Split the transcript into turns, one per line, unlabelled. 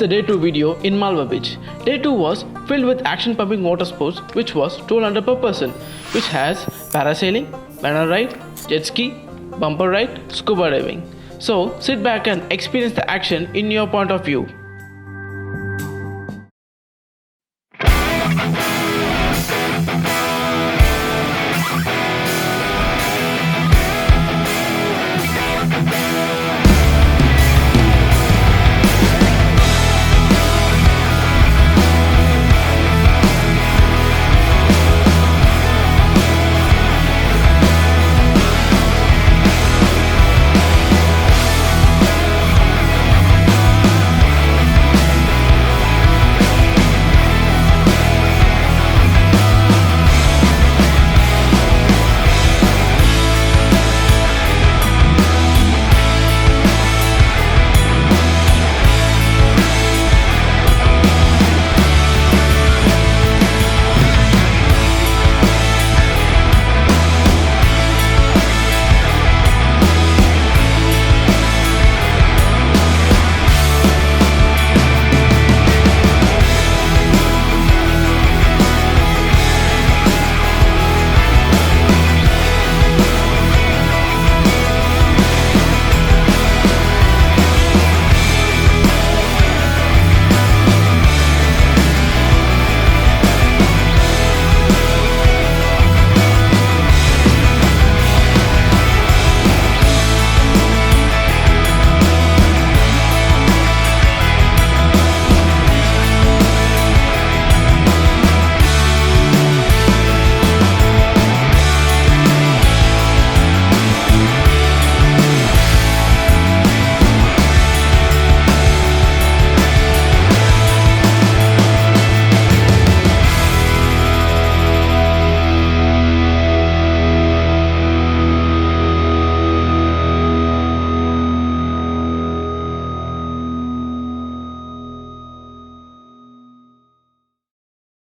the day 2 video in Malwa Beach. Day 2 was filled with action pumping water sports which was 1200 per person, which has parasailing, banana ride, jet ski, bumper ride, scuba diving. So sit back and experience the action in your point of view.